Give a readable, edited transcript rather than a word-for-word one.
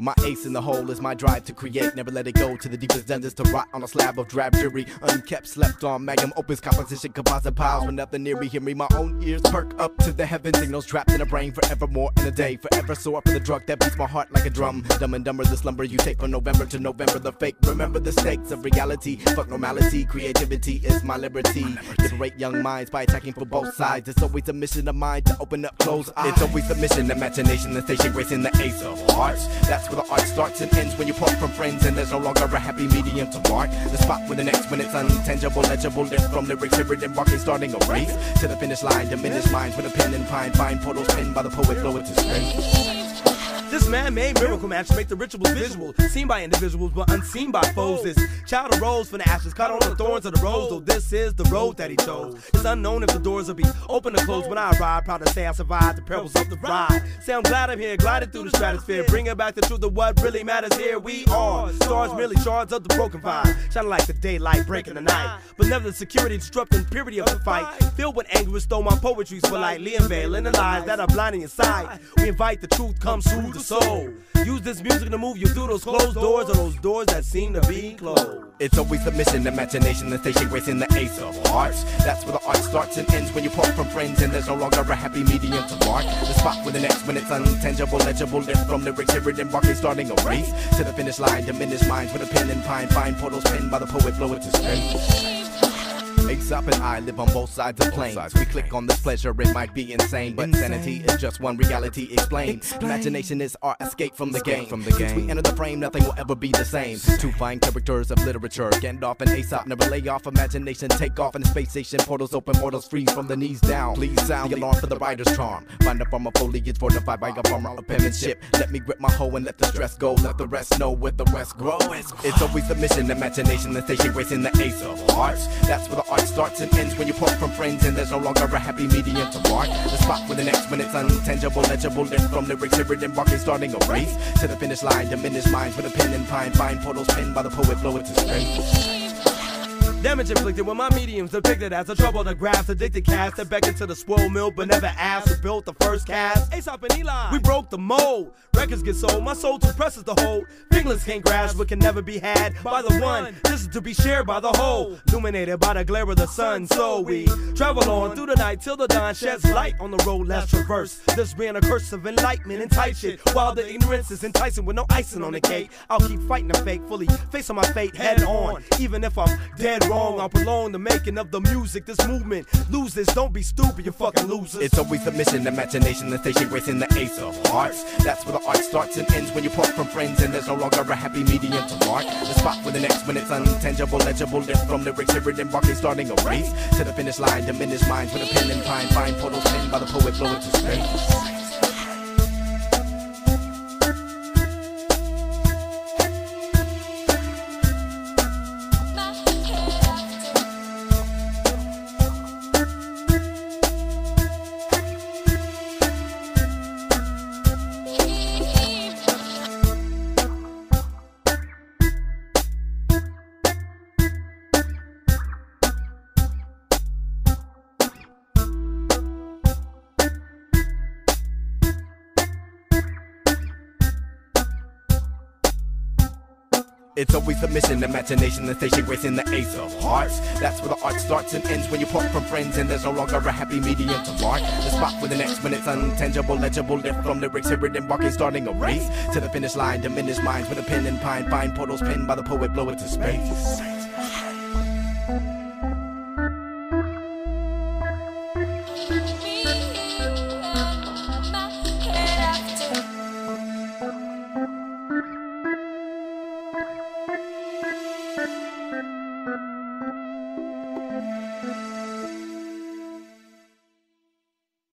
My ace in the hole is my drive to create. Never let it go to the deepest dungeons to rot on a slab of drab jury. Unkept, slept on, magnum opus, composition, composite piles. When nothing near me, hear me, my own ears perk up to the heaven. Signals trapped in a brain forevermore in a day. Forever sore for the drug that beats my heart like a drum. Dumb and dumber, the slumber you take from November to November. The fake, remember the stakes of reality. Fuck normality, creativity is my liberty. Liberate young minds by attacking from both sides. It's always a mission of mine to open up closed eyes. It's always a mission, imagination, the station grace in the ace of hearts. That's where the art starts and ends when you part from friends and there's no longer a happy medium to mark the spot with the next when it's untangible, legible, lift from lyrics, heard embarking, starting a race to the finish line, diminish minds with a pen and pine, find portals penned by the poet, blow it to space. This man-made miracle match to make the rituals visual, seen by individuals but unseen by foes. This child arose from the ashes, caught on the thorns of the rose. Though this is the road that he chose, it's unknown if the doors will be open or closed when I arrive. Proud to say I survived the perils of the ride. Say I'm glad I'm here, gliding through the stratosphere, bringing back the truth of what really matters here. We are stars, merely shards of the broken fire, shining like the daylight, breaking the night, but never the security, disrupting purity of the fight. Filled with anger, restore my poetry for lightly unveiling the lies that are blinding your sight. We invite the truth comes through the soul. Use this music to move you through those closed doors or those doors that seem to be closed. It's always the mission, imagination, the station grace in the ace of hearts. That's where the art starts and ends when you part from friends and there's no longer a happy medium to mark the spot with the next when it's untangible, legible, lift from lyrics, hear it embarking, starting a race to the finish line, diminish minds with a pen and pine, find portals penned by the poet, blow it to space. Aesop and I live on both sides of planes. We click on this pleasure, it might be insane, but insanity is just one reality explained. Imagination is our escape from the game. Once we enter the frame, nothing will ever be the same. Two fine characters of literature, Gandalf and Aesop, never lay off. Imagination take off in the space station, portals open, mortals freeze from the knees down. Please sound the alarm for the rider's charm. Find a form of foliage fortified by a armor of penmanship. Let me grip my hoe and let the stress go. Let the rest know where the rest grow. It's always the mission, imagination, the station grace in the ace of hearts. That's where the art starts and ends when you part from friends and there's no longer a happy medium to mark the spot with the next when it's untangible, legible, lift from lyrics, hear it embarking, starting a race to the finish line, diminish minds with a pen and pine, find portals penned by the poet, blow it to space. Damage inflicted when my mediums depicted as a trouble to grasp, addicted cast that beckoned to the swole mill but never asked who built the first cast. Aesop and Eligh, we broke the mold. Records get sold, my soul too presses to hold. Fingerless can't grasp what can never be had by the one. This is to be shared by the whole, illuminated by the glare of the sun. So we travel on through the night till the dawn sheds light on the road less traversed. This being a curse of enlightenment and tight shit, while the ignorance is enticing with no icing on the cake. I'll keep fighting the fake, fully facing my fate head on. Even if I'm dead wrong, I'll prolong the making of the music. This movement loses, don't be stupid, you fucking losers. It's always the mission, imagination, the station grace in the ace of hearts. That's where the art starts and ends when you part from friends and there's no longer a happy medium to mark the spot with the next when it's untangible, legible, lift from lyrics, hear it embarking, starting a race to the finish line, diminish minds with a pen and pine, find portals penned by the poet, blow it to space. It's always the mission, imagination, the station grace in the ace of hearts. That's where the art starts and ends when you part from friends and there's no longer a happy medium to mark the spot with the next when it's untangible, legible, lift from lyrics, hear it embarking, starting a race to the finish line, diminish minds with a pen and pine, find portals penned by the poet, blow it to space.